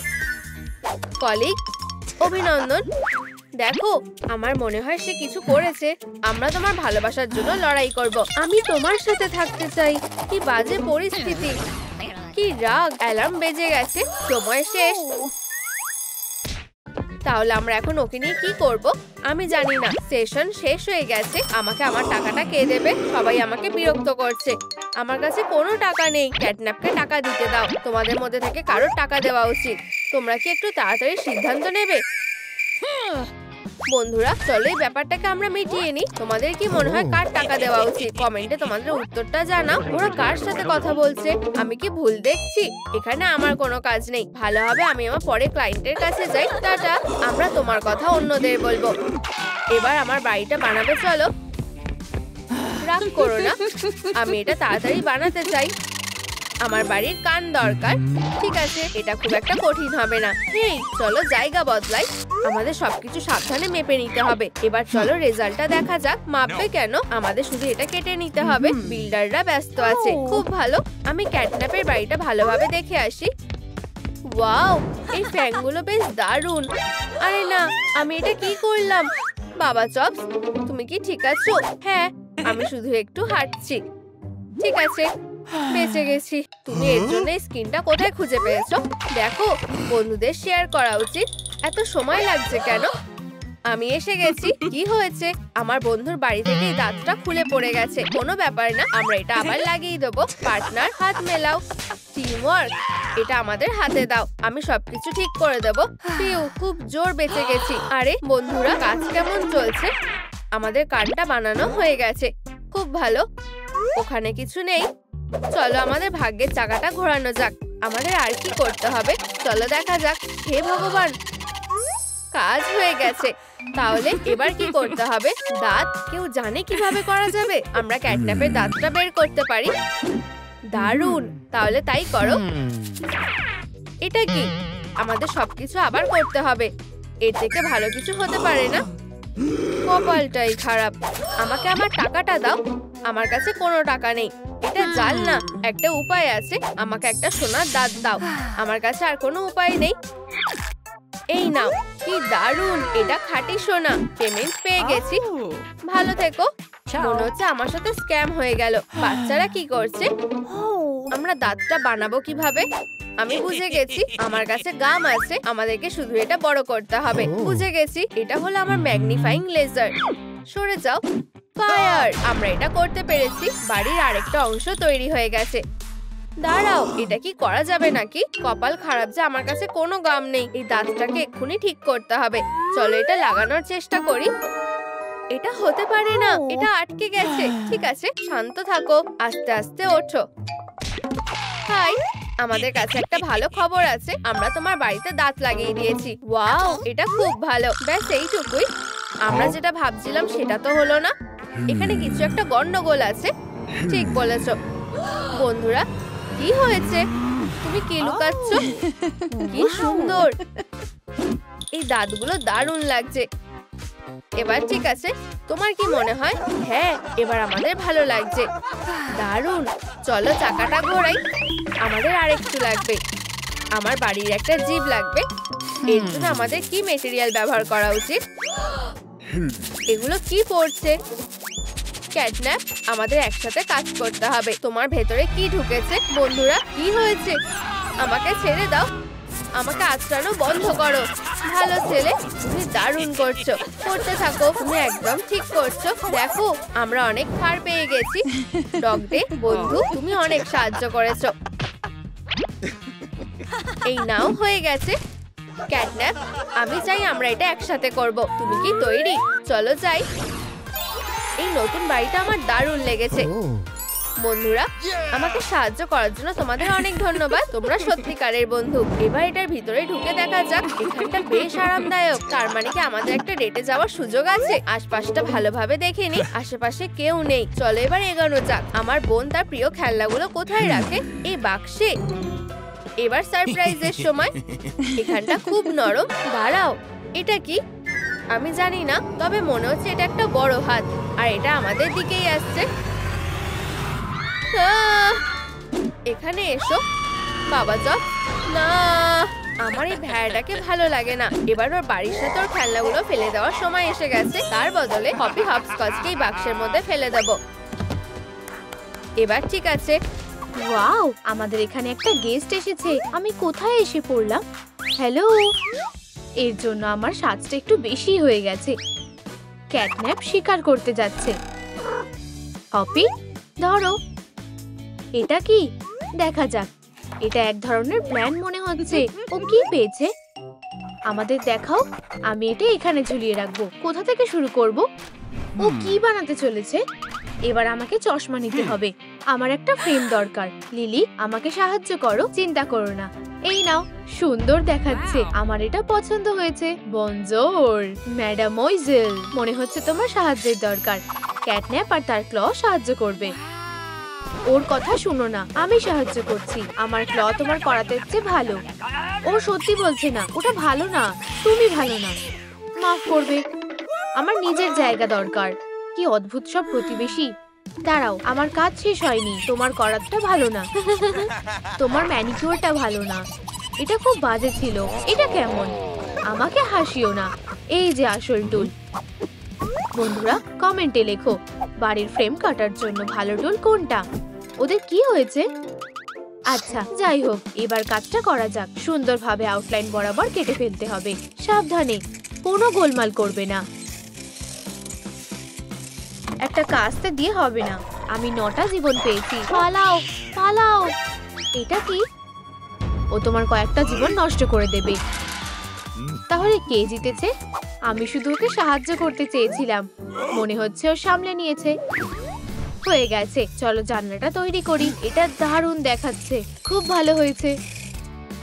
কলিগ, অভিনন্দন। দেখো, আমার মনে হয় সে কিছু করেছে। আমরা তোমার ভালোবাসার জন্য লড়াই করব। আমি তোমার সাথে থাকতে চাই। কি বাজে পরিস্থিতি, কি রাগ। অ্যালার্ম বেজে গেছে, সময় শেষ। তাহলে আমরা এখন ওকে নিয়ে কি করব? আমি জানি না। সেশন শেষ হয়ে গেছে। আমাকে আমার টাকাটা কে দেবে? সবাই আমাকে বিরক্ত করছে। আমার কাছে কোনো টাকা নেই। ক্যাটন্যাপকে টাকা দিতে দাও। তোমাদের মধ্যে থেকে কারোর টাকা দেওয়া উচিত। তোমরা কি একটু তাড়াতাড়ি সিদ্ধান্ত নেবে? বন্ধুরা, চলো এই ব্যাপারটাকে আমরা মিটিয়ে নিই। তোমাদের কি মনে হয় কার টাকা দেওয়া উচিত? কমেন্টে তোমাদের উত্তরটা জানাও। ওরা কার সাথে কথা বলছে? আমি কি ভুল দেখছি? এখানে আমার কোনো কাজ নেই। ভালো হবে আমি আমার পরে ক্লায়েন্টের কাছে যাই। টাটা। আমরা তোমার কথা অন্যদের বলবো। এবার আমার বাড়িটা বানাবে চলো। রাগ করো না, আমি এটা তাড়াতাড়ি বানাতে চাই। আমার বাড়ির কান দরকার। ঠিক আছে, এটা খুব একটা কঠিন হবে না। হেই, চলো জায়গা বদলাই। আমাদের সবকিছু সাবধানে মেপে নিতে হবে। এবার চলো রেজাল্টটা দেখা যাক। মাপবে কেন? আমাদের শুধু এটা কেটে নিতে হবে। বিল্ডাররা ব্যস্ত আছে। খুব ভালো। আমি ক্যাটন্যাপের বাড়িটা ভালোভাবে দেখে আসি। ওয়াও, এই ফ্যানগুলো বেশ দারুণ। আরে না, আমি এটা কি করলাম? বাবা চপস, তুমি কি ঠিক আছো? হ্যাঁ, আমি শুধু একটু হাঁটছি। ঠিক আছে, বেঁচে গেছি। তুমি এর জন্য স্কিনটা কোথায় খুঁজে পেয়েছো? দেখো, বন্ধুদের শেয়ার করা উচিত। এত সময় লাগছে কেন? আমি এসে গেছি। কি হয়েছে? আমার বন্ধুর বাড়ি থেকে এই দাঁতটা খুলে পড়ে গেছে। কোনো ব্যাপার না, আমরা এটা আবার লাগিয়ে দেবো। পার্টনার, হাত মেলাও। Team work. এটা আমাদের হাতে দাও। আমি সবকিছু ঠিক করে দেবো। পিউ, খুব জোর বেঁচে গেছি। আরে বন্ধুরা, কাজ কেমন চলছে? আমাদের কানটা বানানো হয়ে গেছে। খুব ভালো। ওখানে কিছু নেই। চলো আমাদের ভাগ্যের চাকাটা ঘোরানো যাক। আমাদের আর কি করতে হবে? চলো দেখা যাক। হে ভগবান, কাজ হয়ে গেছে। তাহলে এবার কি করতে হবে? দাঁত। কেউ জানে কিভাবে করা যাবে? আমরা ক্যাটন্যাপের দাঁতটা বের করতে পারি। দারুণ, তাহলে তাই করো। এটা কি? আমাদের সবকিছু আবার করতে হবে। এর থেকে ভালো কিছু হতে পারে না। কপালটাই খারাপ। আমাকে আমার টাকাটা দাও। আমার কাছে কোনো টাকা নেই। এটা জাল না। একটা উপায় আছে। আমাকে একটা সোনার দাঁত দাও। আমার কাছে আর কোনো উপায় নেই। এই নাও। কি দারুণ, এটা খাঁটি সোনা। পেমেন্ট পেয়ে গেছি। ভালো থেকো। মনে হচ্ছে আমার সাথে স্ক্যাম হয়ে গেল। বাচ্চারা কি করছে? আমরা দাঁতটা বানাবো কিভাবে? আমি বুঝে গেছি। আমার কাছে গাম আছে। আমাদেরকে শুধু এটা বড় করতে হবে। বুঝে গেছি। এটা হলো আমার ম্যাগনিফাইং লেজার। সরে যাও। ফায়ার। আমরা এটা করতে পেরেছি। বাড়ির আরেকটা অংশ তৈরি হয়ে গেছে। দাঁড়াও, এটা কি করা যাবে নাকি? কপাল খারাপ যে আমার কাছে কোনো গাম নেই। এই দাঁতটাকে এক্ষুনি ঠিক করতে হবে। চলো এটা লাগানোর চেষ্টা করি। এটা হতে পারে না, এটা আটকে গেছে। ঠিক আছে, শান্ত থাকো। আস্তে আস্তে ওঠো। হাই, আমাদের কাছে একটা ভালো খবর আছে। আমরা তোমার বাড়িতে দাঁত লাগিয়ে দিয়েছি। ওয়াও, এটা খুব ভালো। ব্যাস এইটুকুই। আমরা যেটা ভাবছিলাম সেটা তো হলো না। এখানে কিছু একটা গন্ডগোল আছে। ঠিক বলেছো। বন্ধুরা, কি হয়েছে? তুমি কি লুকাচ্ছ? কি সুন্দর। এই দাঁতগুলো দারুণ লাগছে। এবার ঠিক আছে। তোমার কি মনে হয়? হ্যাঁ, এবার আমাদের ভালো লাগছে। দারুণ। চলো চাকাটা ঘোরাই। আমাদের আরেকটু লাগবে। আমার বাড়ির একটা জিভ লাগবে। এর জন্য আমাদের কি মেটেরিয়াল ব্যবহার করা উচিত? এগুলো কি পড়ছে? ক্যাটন্যাপ, আমাদের একসাথে কাজ করতে হবে। তোমার ভেতরে কি ঢুকেছে? বন্ধুরা, কি হয়েছে? আমাকে ছেড়ে দাও। আমাকে আঁচড়ানো বন্ধ করো। ভালো ছেলে, তুমি দারুণ করছো। করতে থাকো। তুমি একদম ঠিক করছো। দেখো, আমরা অনেক ফার পেয়ে গেছি। ডগ ডে বন্ধু, তুমি অনেক সাহায্য করেছো। এই নাও, হয়ে গেছে। ক্যাটন্যাপ, আমি চাই আমরা এটা একসাথে করব। তুমি কি তৈরি? চলো যাই। এই নতুন বাড়িটা আমার দারুণ লেগেছে। বন্ধুরা, আমাকে সাহায্য করার জন্য তোমাদের অনেক ধন্যবাদ। তোমরা সত্যিকারের বন্ধু। এবার এটার ভিতরে ঢুকে দেখা যাক। এখানটা বেশ আরামদায়ক। তার মানে কি আমাদের একটা ডেটে যাওয়ার সুযোগ আছে। আশপাশটা ভালোভাবে দেখে নি, আশেপাশে কেউ নেই। চলো এবার এগোনো যাক। আমার বোন তার প্রিয় খেলনাগুলো কোথায় রাখে? এই বাক্সে। এবার সারপ্রাইজের সময়। এখানটা খুব নরম। দাঁড়াও, এটা কি? আমি জানি না, তবে মনে হচ্ছে এটা একটা বড় হাত, আর এটা আমাদের দিকেই আসছে। এখানে এসো বাবা জব। না, আমার এই ভেড়াটাকে ভালো লাগে না। এবার ওর বাড়ির সাথে ওর খেলনাগুলো ফেলে দেওয়ার সময় এসে গেছে। তার বদলে হপি হপস্কচকে এই বাক্সের মধ্যে ফেলে দেব। এবার ঠিক আছে। ওয়াও, আমাদের এখানে একটা গেস্ট এসেছে। আমি কোথায় এসে পড়লাম? হ্যালো। এর জন্য আমার সাজটা একটু বেশি হয়ে গেছে। ক্যাটন্যাপ শিকার করতে যাচ্ছে। হপি, ধরো। এটা কি? দেখা যাক। এটা এক ধরনের প্ল্যান মনে হচ্ছে। ও কি পেয়েছে? আমাদের দেখাও। আমি এটা এখানে ঝুলিয়ে রাখবো। কোথা থেকে শুরু করব? ও কি বানাতে চলেছে? এবার আমাকে চশমা নিতে হবে। আমার একটা ফ্রেম দরকার। লিলি, আমাকে সাহায্য করো। চিন্তা করো না। এই নাও, সুন্দর দেখাচ্ছে। আমার এটা পছন্দ হয়েছে। বনজোর ম্যাডামোইজেল, মনে হচ্ছে তোমার সাহায্যের দরকার। ক্যাটন্যাপ আর তার ক্ল সাহায্য করবে। ওর কথা শুনো না, আমি সাহায্য করছি। আমার ক্ল তোমার করাতে চেয়ে ভালো। ও সত্যি বলছে না, ওটা ভালো না। তুমি ভালো না। মাফ করবে, আমার নিজের জায়গা দরকার। কি অদ্ভুত সব প্রতিবেশী। দাঁড়াও, আমার কাজ শেষ হয়নি। তোমার করাতটা ভালো না। তোমার ম্যানিকিউরটা ভালো না। এটা খুব বাজে ছিল। এটা কেমন? আমাকে হাসিও না। এই যে আসল টুল। বন্ধুরা, কমেন্টে লেখো বাড়ির ফ্রেম কাটার জন্য ভালো টুল কোনটা। ওদের কি হয়েছে? আচ্ছা, যাই হোক, এবার কাজটা করা যাক। সুন্দরভাবে আউটলাইন বরাবর কেটে ফেলতে হবে। সাবধানে, কোনো গোলমাল করবে না। একটা কাস্তে দিয়ে হবে না। আমি 9টা জীবন পেয়েছি। পালাও, পালাও। এটা কি? ও তোমার কয়েকটা জীবন নষ্ট করে দেবে। তাহলে কে জিতেছে? আমি শুধু ওকে সাহায্য করতে চেয়েছিলাম। মনে হচ্ছে ও সামলে নিয়েছে। হয়ে গেছে। চলো জানলাটা তৈরি করি। এটা দারুণ দেখাচ্ছে। খুব ভালো হয়েছে।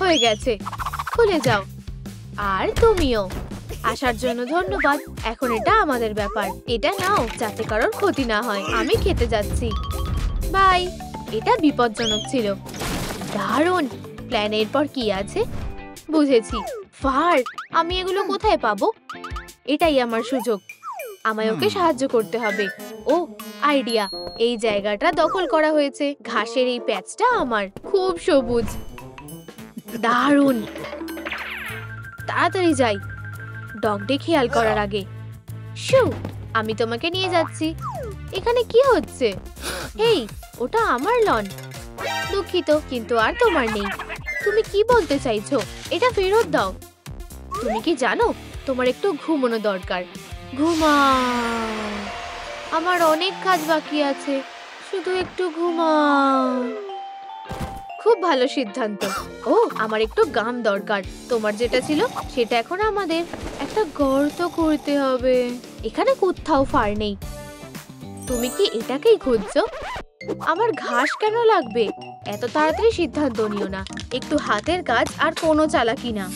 হয়ে গেছে। খুলে যাও। আর তুমিও। আসার জন্য ধন্যবাদ। এখন এটা আমাদের ব্যাপার। এটা নাও, যাতে কারোর ক্ষতি না হয়। আমি খেতে যাচ্ছি। বাই। এটা বিপজ্জনক ছিল। দারুণ প্ল্যানের পর কি আছে? বুঝেছি। ফার, আমি এগুলো কোথায় পাবো? এটাই আমার সুযোগ। আমায় ওকে সাহায্য করতে হবে। ও, আইডিয়া। এই জায়গাটা দখল করা হয়েছে। ঘাসের এই প্যাচটা আমার। খুব সবুজ। দারুণ। তাড়াতাড়ি যাই, ডগডে খেয়াল করার আগে। শু, আমি তোমাকে নিয়ে যাচ্ছি। এখানে কি হচ্ছে? হেই, ওটা আমার লন। দুঃখিত, কিন্তু আর তোমার নেই। তুমি কি বলতে চাইছো? এটা ফেরত দাও। তুমি কি জানো তোমার একটু ঘুমানো দরকার? ঘুমাও। আমার অনেক কাজ বাকি আছে। শুধু একটু ঘুমাও। খুব ভালো সিদ্ধান্ত। ও, আমার একটু গাম দরকার। তোমার যেটা ছিল সেটা এখন আমাদের। একটা গর্ত করতে হবে। এখানে কোথাও ফার নেই। তুমি কি এটাকেই খুঁজছো? আমার ঘাস কেন লাগবে? এত তাড়াতাড়ি সিদ্ধান্ত নিও না। একটু হাতের কাজ আর কোনো চালাকি না।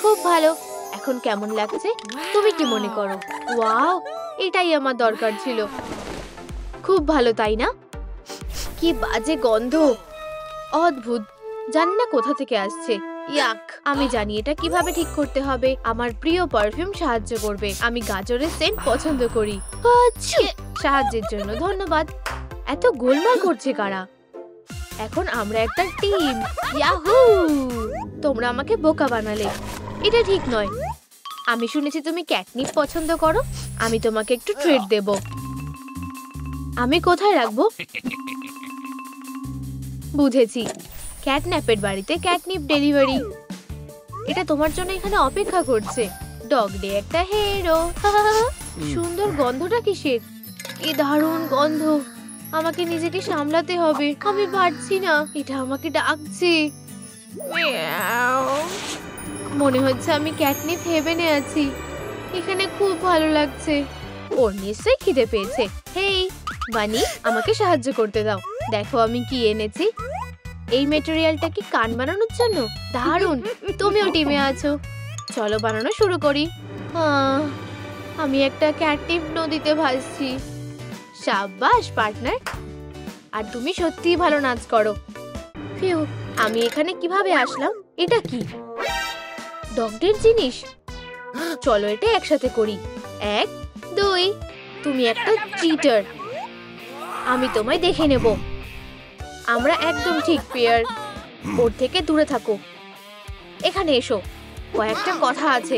খুব ভালো। এখন কেমন লাগছে? তুমি কি মনে করো? ওয়াও, এটাই আমার দরকার ছিল। খুব ভালো, তাই না? কি বাজে গন্ধ। অদ্ভুত। জানি না কোথা থেকে আসছে। ইয়াক। আমি জানি এটা কিভাবে ঠিক করতে হবে। আমার প্রিয় পারফিউম সাহায্য করবে। আমি গাজরের সেন্ট পছন্দ করি। সাহায্যের জন্য ধন্যবাদ। এত গোলমাল করছে কারা? এখন আমরা একটা টিম। ইয়াহু! তোমরা আমাকে বোকা বানালে। এটা ঠিক নয়। আমি শুনেছি তুমি ক্যাটনিপ পছন্দ করো। আমি তোমাকে একটু ট্রিট দেব। আমি কোথায় রাখবো? বুঝেছি। ক্যাটন্যাপের বাড়িতে ক্যাটনিপ ডেলিভারি। এটা তোমার জন্য এখানে অপেক্ষা করছে। ডগডে একটা হিরো। সুন্দর গন্ধটা কিসের? এ দারুণ গন্ধ। আমাকে নিজেকে সামলাতে হবে। আমি পারছি না। এটা আমাকে ডাকছে। মনে হচ্ছে আমি ক্যাটনিপ হেভেনে আছি। এখানে খুব ভালো লাগছে। ওর নিশ্চয়ই খিদে পেয়েছে। হেই, বানি, আমাকে সাহায্য করতে দাও। দেখো আমি কি এনেছি। এই মেটেরিয়ালটা কি কান বানানোর জন্য? দারুণ, তুমিও টিমে আছো। চলো বানানো শুরু করি। আমি একটা ক্যাটিভ নদীতে ভাসছি। সাব্বাস পার্টনার, আর তুমি সত্যিই ভালো নাচ করো। ফিউ, আমি এখানে কিভাবে আসলাম? এটা কি ডগদের জিনিস? চলো এটা একসাথে করি। 1 2। তুমি একটা চিটার, আমি তোমায় দেখে নেব। আমরা একদম ঠিক পেয়ার। ওর থেকে দূরে থাকো। এখানে এসো, কয়েকটা কথা আছে।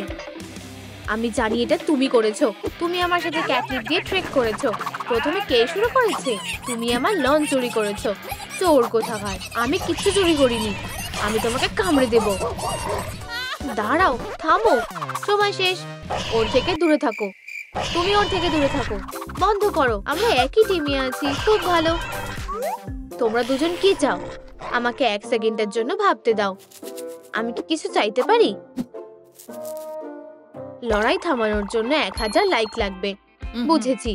আমি জানি এটা তুমি করেছো। তুমি আমার সাথে ক্যাটলিপ দিয়ে ট্রেক করেছো। প্রথমে কে শুরু করেছে? তুমি আমার লন চুরি করেছো। চোর কোথাকার, আমি কিচ্ছু চুরি করিনি। আমি তোমাকে কামড়ে দেব। দাঁড়াও, থামো, সময় শেষ। ওর থেকে দূরে থাকো। তুমি ওর থেকে দূরে থাকো। বন্ধ করো, আমরা একই টিমে আছি। খুব ভালো। তোমরা দুজন কি চাও? আমাকে 1 সেকেন্ডের জন্য ভাবতে দাও। আমি কি কিছু চাইতে পারি? লড়াই থামানোর জন্য 1000 লাইক লাগবে। বুঝেছি।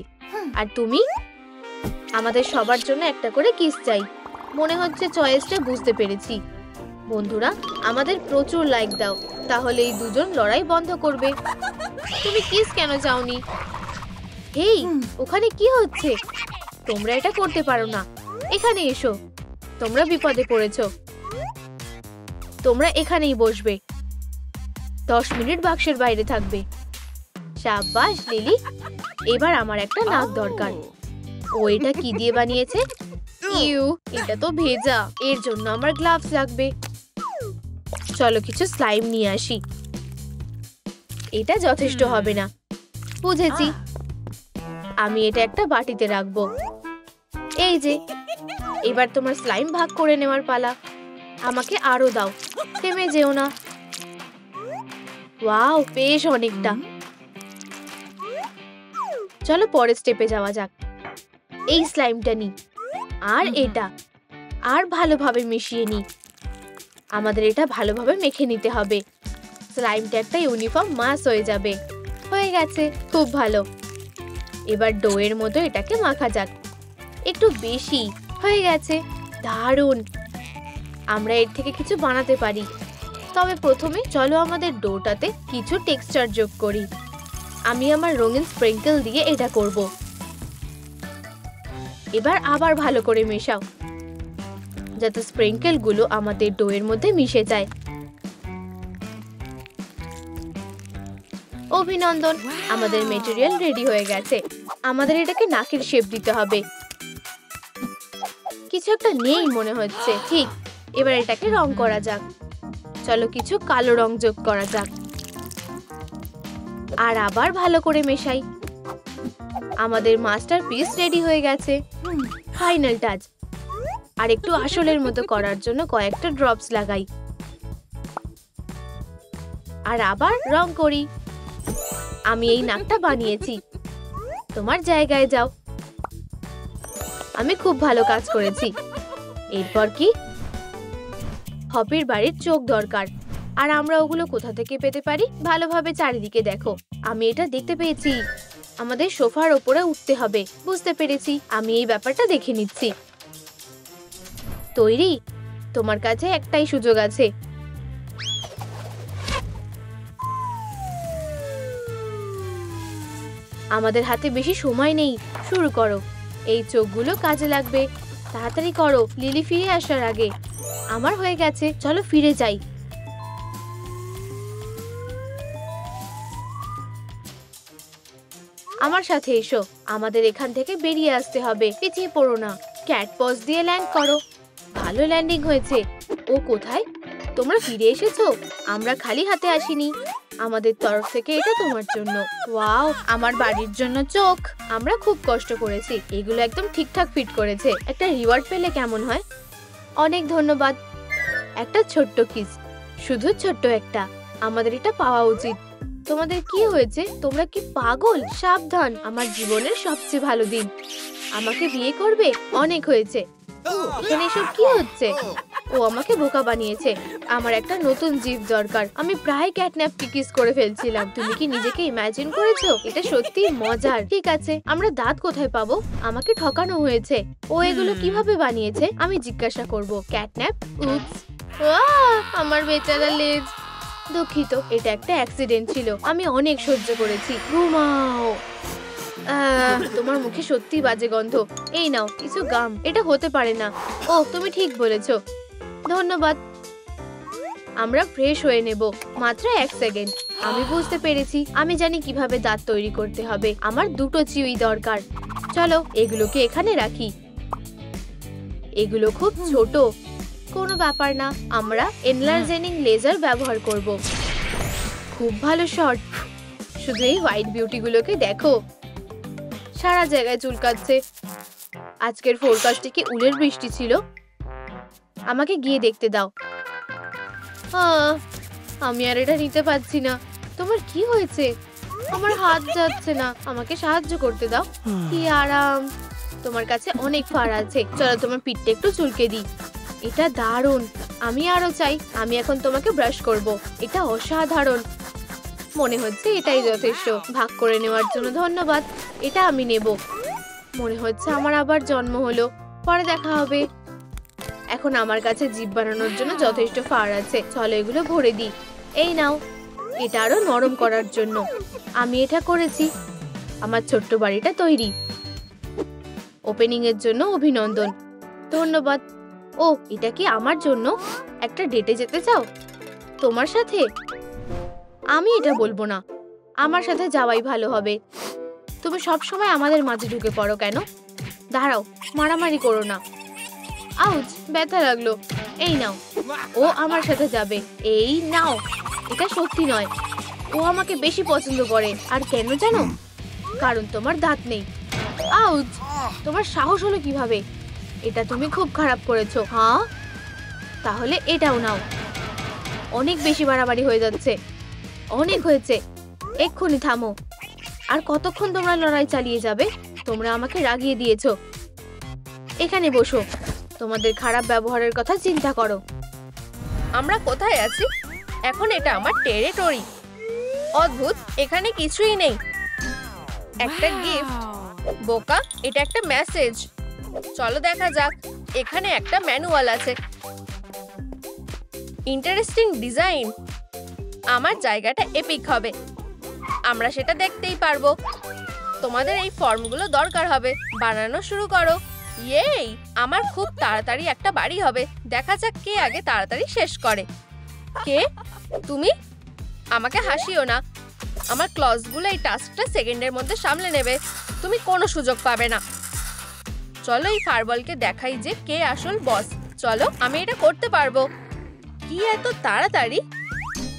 আর তুমি? আমাদের সবার জন্য একটা করে কিস চাই। মনে হচ্ছে চয়েসটা বুঝতে পেরেছি। বন্ধুরা, আমাদের প্রচুর লাইক দাও, তাহলে এই দুজন লড়াই বন্ধ করবে। তুমি কিস কেন চাওনি? হেই, ওখানে কি হচ্ছে? তোমরা এটা করতে পারো না। এখানে এসো, তোমরা বিপদে পড়েছো। তোমরা এখানেই বসবে। 10 মিনিট বাক্সের বাইরে থাকবে। সাব্বাস লিলি, এবার আমার একটা নাক দরকার। ও এটা কি দিয়ে বানিয়েছে? ইউ, এটা তো ভেজা। এর জন্য আমার গ্লাভস লাগবে। চলো কিছু স্লাইম নিয়ে আসি। এটা যথেষ্ট হবে না। বুঝেছি। আমি এটা একটা বাটিতে রাখবো। এই যে, এবার তোমার স্লাইম ভাগ করে নেওয়ার পালা। আমাকে আরো দাও, থেমে যেও না। ওয়াও, বেশ অনেকটা। চলো পরের স্টেপে যাওয়া যাক। এই স্লাইমটা নি, আর এটা, আর ভালোভাবে মিশিয়ে নি। আমাদের এটা ভালোভাবে মেখে নিতে হবে। স্লাইমটা একটা ইউনিফর্ম মাস হয়ে যাবে। হয়ে গেছে, খুব ভালো। এবার ডোয়ের মতো এটাকে মাখা যাক। একটু বেশি হয়ে গেছে। দারুণ। আমরা এর থেকে কিছু বানাতে পারি। তবে প্রথমে চলো আমাদের ডোটাতে কিছু টেক্সচার যোগ করি। আমি আমার রঙিন স্প্রিঙ্কেল দিয়ে এটা করব। এবার আবার ভালো করে মেশাও, যাতে স্প্রিঙ্কেল গুলো আমাদের ডোয়ের মধ্যে মিশে যায়। অভিনন্দন, আমাদের মেটেরিয়াল রেডি হয়ে গেছে। আমাদের এটাকে নাকের শেপ দিতে হবে। কিছু একটা নেই মনে হচ্ছে। ঠিক, এবার এটাকে রং করা যাক। চলো কিছু কালো রং যোগ করা যাক। আর আবার ভালো করে মেশাই। আমাদের মাস্টারপিস রেডি হয়ে গেছে। Final touch. আর একটু আসলের মতো করার জন্য কয়েকটা ড্রপস লাগাই। আর আবার রং করি। আমি এই নাকটা বানিয়েছি। তোমার জায়গায় যাও। আমি খুব ভালো কাজ করেছি। এরপর কি? হপির বাড়ির চোখ দরকার। আর আমরা ওগুলো কোথা থেকে পেতে পারি? ভালোভাবে চারিদিকে দেখো। আমি এটা দেখতে পেয়েছি। আমাদের সোফার ওপরে উঠতে হবে। বুঝতে পেরেছি, আমি এই ব্যাপারটা দেখে নিচ্ছি। তৈরি? তোমার কাছে একটাই সুযোগ আছে। আমাদের হাতে বেশি সময় নেই। শুরু করো। এই চোখগুলো কাজে লাগবে। তাড়াতাড়ি করো, লিলি ফিরে আসার আগে। আমার হয়ে গেছে, চলো ফিরে যাই। আমার সাথে এসো। আমাদের এখান থেকে বেরিয়ে আসতে হবে। পিছিয়ে পড়ো না। ক্যাট পজ দিয়ে ল্যান্ড করো। ভালো ল্যান্ডিং হয়েছে। ও কোথায়? তোমরা ফিরে এসেছো? আমরা খালি হাতে আসিনি। আমাদের তরফ থেকে এটা তোমার জন্য। ওয়াও, আমার বাড়ির জন্য চোখ। আমরা খুব কষ্ট করেছি। এগুলো একদম ঠিকঠাক ফিট করেছে। একটা রিওয়ার্ড পেলে কেমন হয়? অনেক ধন্যবাদ। একটা ছোট্ট কিস, শুধু ছোট্ট একটা। আমাদের এটা পাওয়া উচিত। তোমাদের কি হয়েছে? তোমরা কি পাগল? সাবধান, আমার জীবনের সবচেয়ে ভালো দিন। আমাকে বিয়ে করবে? অনেক হয়েছে। এখানে এসব কি হচ্ছে? ও আমাকে বোকা বানিয়েছে। আমার একটা নতুন জিভ দরকার। আমি প্রায় ক্যাটন্যাপকে কিস করে ফেলছিলাম। তুমি কি নিজেকে ইমাজিন করেছো? এটা সত্যি মজার। ঠিক আছে, আমরা দাঁত কোথায় পাবো? আমাকে ঠকানো হয়েছে। ও এগুলো কিভাবে বানিয়েছে আমি জিজ্ঞাসা করব। ক্যাটন্যাপ, উপস, আমার বেচারা লেজ। দুঃখিত, এটা একটা অ্যাক্সিডেন্ট ছিল। আমি অনেক সহ্য করেছি। ঘুমাও। তোমার মুখে সত্যি বাজে গন্ধ। এই নাও কিছু গাম। এটা হতে পারে না। ও, তুমি ঠিক বলেছো। ধন্যবাদ। আমরা ফ্রেশ হয়ে নেব। মাত্র 1 সেকেন্ড। আমি বুঝতে পেরেছি। আমি জানি কিভাবে দাঁত তৈরি করতে হবে। আমার 2টো চিউই দরকার। চলো এগুলোকে এখানে রাখি। এগুলো খুব ছোট। কোনো ব্যাপার না, আমরা এনলার্জেনিং লেজার ব্যবহার করব। খুব ভালো শট। শুধু এই হোয়াইট বিউটিগুলোকে দেখো, সারা জায়গায় চুলকাচ্ছে। আজকের ফোরকাস্টে কি উলের বৃষ্টি ছিল? আমাকে গিয়ে দেখতে দাও। আমি আর এটা নিতে পারছি না। তোমার কি হয়েছে? আমার হাত যাচ্ছে না। আমাকে সাহায্য করতে দাও। কি আরাম। তোমার কাছে অনেক ফার আছে। চলো তোমার পিঠটা একটু চুলকে দিই। এটা দারুণ। আমি আরো চাই। আমি এখন তোমাকে ব্রাশ করব। এটা অসাধারণ। মনে হচ্ছে এটাই যথেষ্ট। ভাগ করে নেওয়ার জন্য ধন্যবাদ। এটা আমি নেব। মনে হচ্ছে আমার আবার জন্ম হলো। পরে দেখা হবে। এখন আমার কাছে জিভ বানানোর জন্য যথেষ্ট ফার আছে। চলো এগুলো ভরে দিই। এই নাও, এটা আরো নরম করার জন্য। আমি এটা করেছি। আমার ছোট্ট বাড়িটা তৈরি। ওপেনিং এর জন্য অভিনন্দন। ধন্যবাদ। ও, এটা কি আমার জন্য? একটা ডেটে যেতে চাও তোমার সাথে? আমি এটা বলবো না। আমার সাথে যাওয়াই ভালো হবে। তুমি সবসময় আমাদের মাঝে ঢুকে পড়ো কেন? দাঁড়াও, মারামারি করো না। আউচ, ব্যথা লাগলো। এই নাও। ও আমার সাথে যাবে। এই নাও। এটা সত্যি নয়। ও আমাকে বেশি পছন্দ করে। আর কেন জানো? কারণ তোমার দাঁত নেই। আউচ, তোমার সাহস হলো কিভাবে? এটা তুমি খুব খারাপ করেছো। হ্যাঁ, তাহলে এটাও নাও। অনেক বেশি বাড়াবাড়ি হয়ে যাচ্ছে। অনেক হয়েছে। এক্ষুনি থামো। আর কতক্ষণ তোমরা লড়াই চালিয়ে যাবে? তোমরা আমাকে রাগিয়ে দিয়েছো। এখানে বসো। তোমাদের খারাপ ব্যবহারের কথা চিন্তা করো। আমরা কোথায় আছি? এখন এটা আমার টেরিটরি। অদ্ভুত, এখানে কিছুই নেই। একটা গিফট। বোকা, এটা একটা মেসেজ। চলো দেখা যাক। এখানে একটা ম্যানুয়াল আছে। Interesting design. আমার জায়গাটা এপিক হবে। আমরা সেটা দেখতেই পারবো। তোমাদের এই ফর্মগুলো দরকার হবে। বানানো শুরু করো। ইয়েই, আমার খুব তাড়াতাড়ি একটা বাড়ি হবে। দেখা যাক কে আগে তাড়াতাড়ি শেষ করে। কে? তুমি? আমাকে হাসিও না। আমার ক্লজগুলো এই টাস্কটা সেকেন্ডের মধ্যে সামলে নেবে। তুমি কোনো সুযোগ পাবে না। চলো এই ফারবলকে দেখাই যে কে আসল বস। চলো, আমি এটা করতে পারবো। কি এত তাড়াতাড়ি?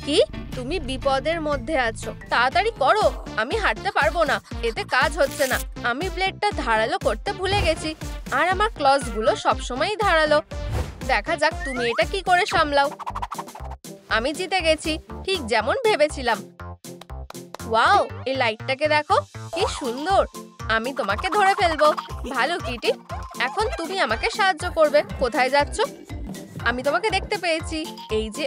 কি? তুমি বিপদের মধ্যে আছো। তাড়াতাড়ি করো। আমি হাঁটতে পারবো না। এতে কাজ হচ্ছে না। আমি ব্লেডটা ধারালো করতে ভুলে গেছি। আর আমার ক্লজগুলো সবসময়ই ধারালো। দেখা যাক তুমি এটা কি করে সামলাও। আমি জিতে গেছি, ঠিক যেমন ভেবেছিলাম। ওয়াও, এই লাইটটাকে দেখো, কি সুন্দর। আমি তোমাকে ধরে ফেলবো। ভালো কিটি। এখন তুমি আমাকে সাহায্য করবে। কোথায় যাচ্ছ? আমি তোমাকে দেখতে পেয়েছি। এই যে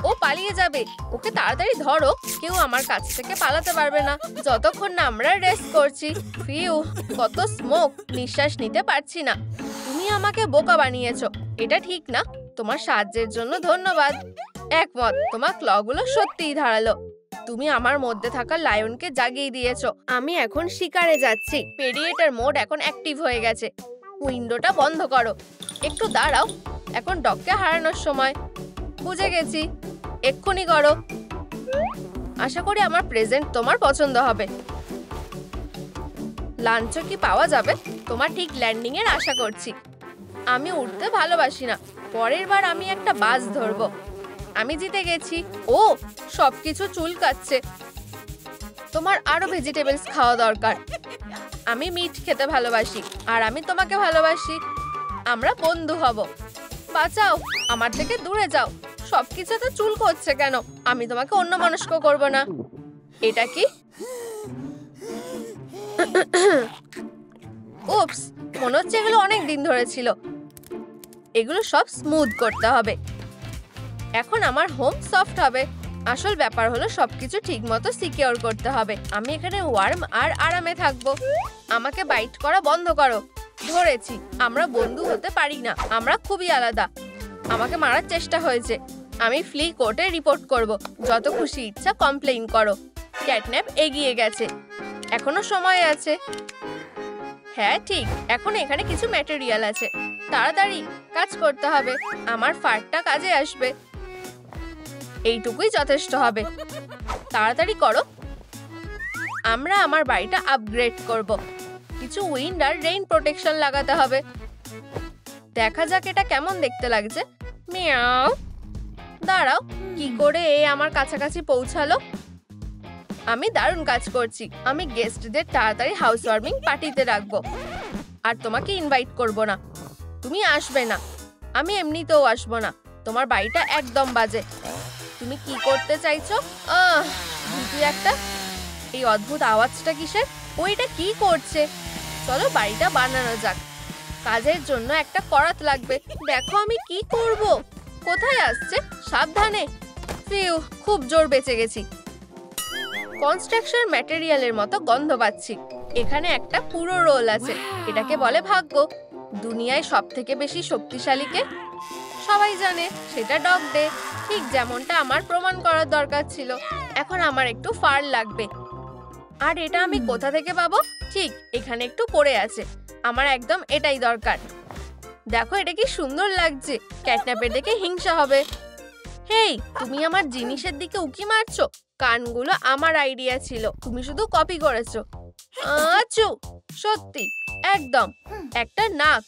ও পালিয়ে যাবে। ওকে তাড়াতাড়ি ধরো। কেউ আমার কাছ থেকে পালাতে পারবে না যতক্ষণ না আমরা রেস্ট করছি। ফিউ, কত স্মোক। নিঃশ্বাস নিতে পারছি না। তুমি আমাকে বোকা বানিয়েছো। এটা ঠিক না। তোমার সাহায্যের জন্য ধন্যবাদ। একমত, তোমার ক্লগুলো সত্যিই ধারালো। তুমি আমার মধ্যে থাকা লায়নকে জাগিয়ে দিয়েছো। আমি এখন শিকারে যাচ্ছি। পেডিয়েটার মোড এখন অ্যাক্টিভ হয়ে গেছে। উইন্ডোটা বন্ধ করো। একটু দাঁড়াও। এখন ডগকে হারানোর সময়। বুঝে গেছি। এক্ষুনি করো। আশা করি আমার প্রেজেন্ট তোমার পছন্দ হবে। লাঞ্চও কি পাওয়া যাবে? তোমার ঠিক ল্যান্ডিং এর আশা করছি। আমি উঠতে ভালোবাসি না। পরের বার আমি একটা বাস ধরবো। আমি জিতে গেছি। ও, সবকিছু চুলকাচ্ছে। তোমার আরো ভেজিটেবলস খাওয়া দরকার। আমি মিট খেতে ভালোবাসি। আর আমি তোমাকে ভালোবাসি। আমরা বন্ধু হব। বাঁচাও, আমার থেকে দূরে যাও। সবকিছুতে চুল করছে কেন? আমি তোমাকে অন্যমনস্ক করব না। এটা কি? উপস, মনে হচ্ছে এগুলো অনেক দিন ধরে ছিল। এগুলো সব স্মুথ করতে হবে। এখন আমার হোম সফট হবে। আসল ব্যাপার হলো সবকিছু ঠিকমতো সিকিউর করতে হবে। আমি এখানে ওয়ার্ম আর আরামে থাকবো। আমাকে বাইট করা বন্ধ করো। ধরেছি, আমরা বন্ধু হতে পারি না, আমরা খুবই আলাদা। আমাকে মারার চেষ্টা হয়েছে। আমি ফ্লি কোর্টে রিপোর্ট করব। যত খুশি ইচ্ছা কমপ্লেইন করো। ক্যাটন্যাপ এগিয়ে গেছে, এখনো সময় আছে। হ্যাঁ ঠিক, এখন এখানে কিছু ম্যাটেরিয়াল আছে। তাড়াতাড়ি কাজ করতে হবে, আমার ফারটা কাজে আসবে। এইটুকুই যথেষ্ট হবে, তাড়াতাড়ি করো। আমরা আমার বাড়িটা আপগ্রেড করব। কিছু উইন্ড আর রেইন প্রোটেকশন লাগাতে হবে। দেখা যাক এটা কেমন দেখতে লাগছে। মিয়াও। দাঁড়াও, কি করে এ আমার কাছাকাছি পৌঁছালো? আমি দারুণ কাজ করছি। আমি গেস্টদের তাড়াতাড়ি হাউস ওয়ার্মিং পার্টিতে রাখবো। আর তোমাকে ইনভাইট করব না, তুমি আসবে না। আমি এমনিতেও আসবো না। তোমার বাড়িটা একদম বাজে। তুমি কি করতে চাইছো? ভূতু একটা। এই অদ্ভুত আওয়াজটা কিসের? ওইটা কি করছে? চলো বাড়িটা বানানো যাক। কাজের জন্য একটা করাত লাগবে। দেখো আমি কি করব। কোথায় আসছে? সাবধানে। ফিউ, খুব জোর বেঁচে গেছি। কনস্ট্রাকশন ম্যাটেরিয়ালের মতো গন্ধ পাচ্ছি। এখানে একটা পুরো রোল আছে। এটাকে বলে ভাগ্য। দুনিয়ায় সবথেকে বেশি শক্তিশালীকে সবাই জানে, সেটা ডগ ডে। ঠিক যেমনটা আমার প্রমাণ করার দরকার ছিল। এখন আমার একটু ফার লাগবে। আর এটা আমি কোথা থেকে পাবো? ঠিক এখানে একটু পড়ে আছে। আমার একদম এটাই দরকার। দেখো এটা কি সুন্দর লাগছে। ক্যাটন্যাপের দেখে হিংসা হবে। হেই, তুমি আমার জিনিসের দিকে উকি মারছো। কানগুলো আমার আইডিয়া ছিল, তুমি শুধু কপি করেছো। আচু, সত্যি একদম। একটা নাক।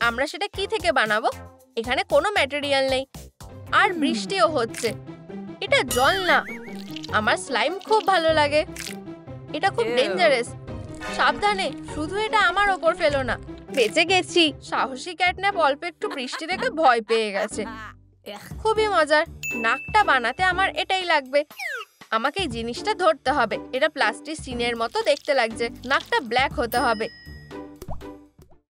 আমরা সেটা কি থেকে বানাবো? এখানে কোনো ম্যাটেরিয়াল নেই। আর বৃষ্টিও হচ্ছে। এটা জল না। আমার স্লাইম খুব ভালো লাগে। এটা খুব ডেঞ্জারাস। সাবধানে, শুধু এটা আমার ওপর ফেলো না। বেঁচে গেছি। সাহসী ক্যাটন্যাপ অল্প একটু বৃষ্টি দেখে ভয় পেয়ে গেছে। খুবই মজার। নাকটা বানাতে আমার এটাই লাগবে। আমাকে এই জিনিসটা ধরতে হবে। এটা প্লাস্টিক সিনের মতো দেখতে লাগছে। নাকটা ব্ল্যাক হতে হবে।